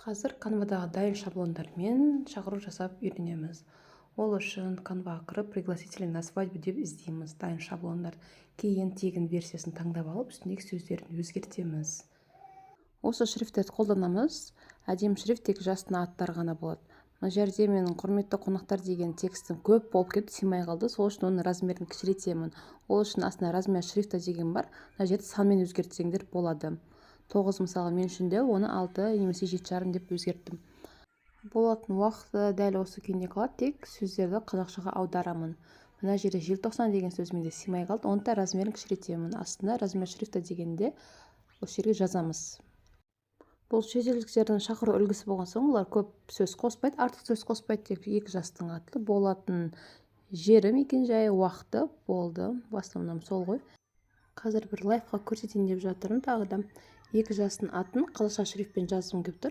Қазір Canva'дағы дайын шаблондармен шақыру жасап үйренеміз. Ол үшін Canvaға кіріп пригласительный на свадьбу деп іздейміз дайын шаблондар. Кейін тегін версиясын таңдап алып, үстіндегі сөздерін өзгертеміз. Осы шрифтті қолданамыз. Әдемі шрифт тек жастың аттары ғана болады. Мына жерде менің құрметті қонақтар деген текстім көп болып кетті, сыймай қалды. Сол үшін оның размерін кішірейтемін. Ол үшін астына размер шрифта деген бар. Мына жерде санмен өзгертсеңдер болады. 9 мысалы мен үшін де оны 6 немесе 7,5 деп өзгерттім. Болатын уақыты дәл осы күйінде қалады, тек сөздерді қазақшаға аударамын. Мына жерде желтоқсан деген сөз менде сыймай қалды, оны да размерін кішірейтемін. Астына размер шрифта дегенде осы жерге жазамыз. Бұл шетелдіктердің шақыру үлгісі болған соң, олар көп сөз қоспайды, артық сөз қоспайды, тек екі жастың аты, болатын жері, мекен-жайы, уақыты болды. В основном сол ғой. Қазір бір лайфхак көрсетейін деп жатырмын. Тағы да екі жастың атын қазақша шрифтпен жазғым келіп тұр.